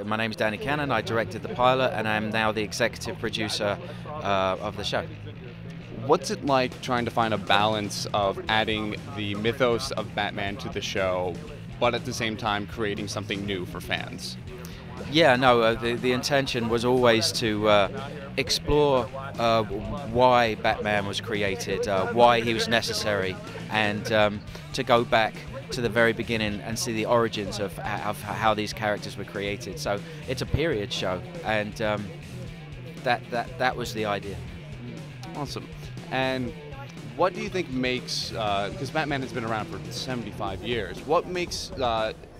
My name is Danny Cannon. I directed the pilot, and I'm now the executive producer of the show. What's it like trying to find a balance of adding the mythos of Batman to the show, but at the same time creating something new for fans? Yeah, no, the intention was always to explore why Batman was created, why he was necessary, and to go back to the very beginning and see the origins of how these characters were created. So it's a period show, and that was the idea. Awesome. And what do you think makes, because Batman has been around for 75 years, what makes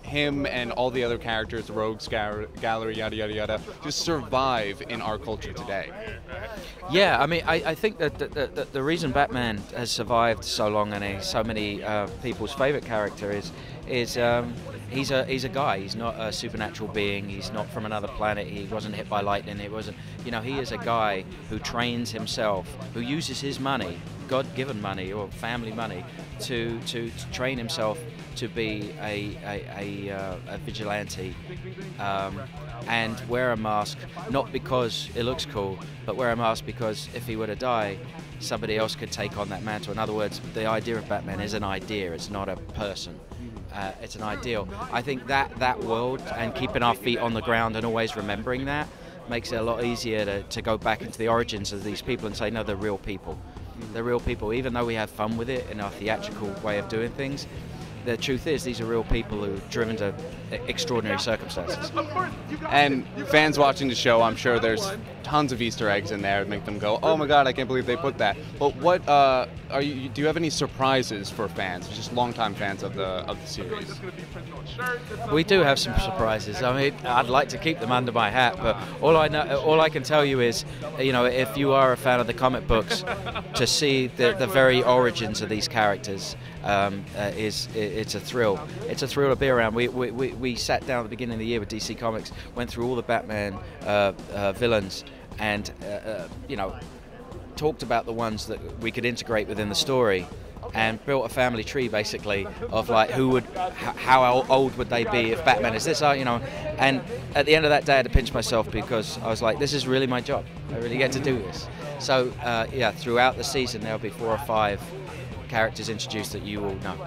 him and all the other characters, the Rogues Gallery, yada yada yada, just survive in our culture today? Yeah, I mean, I think that the reason Batman has survived so long and is so many people's favorite character is he's a guy. He's not a supernatural being. He's not from another planet. He wasn't hit by lightning. He wasn't, he is a guy who trains himself, who uses his money, God-given money or family money, to train himself to be a vigilante and wear a mask, not because it looks cool, but wear a mask because if he were to die, somebody else could take on that mantle. In other words, the idea of Batman is an idea, it's not a person. It's an ideal. I think that world and keeping our feet on the ground and always remembering that makes it a lot easier to go back into the origins of these people and say, no, they're real people. They're real people. Even though we have fun with it in our theatrical way of doing things, the truth is these are real people who are driven to extraordinary circumstances. And fans watching the show, I'm sure there's tons of Easter eggs in there that make them go, oh my god, I can't believe they put that. But what do you have any surprises for fans, just longtime fans of the series? We do have some surprises. I mean, I'd like to keep them under my hat, but all I can tell you is, if you are a fan of the comic books, to see the very origins of these characters it's a thrill. It's a thrill to be around. We sat down at the beginning of the year with DC Comics, went through all the Batman villains, and talked about the ones that we could integrate within the story, and built a family tree basically of like how old would they be if Batman is this, and at the end of that day I had to pinch myself because I was like, this is really my job. I really get to do this. So throughout the season there'll be 4 or 5 characters introduced that you all know.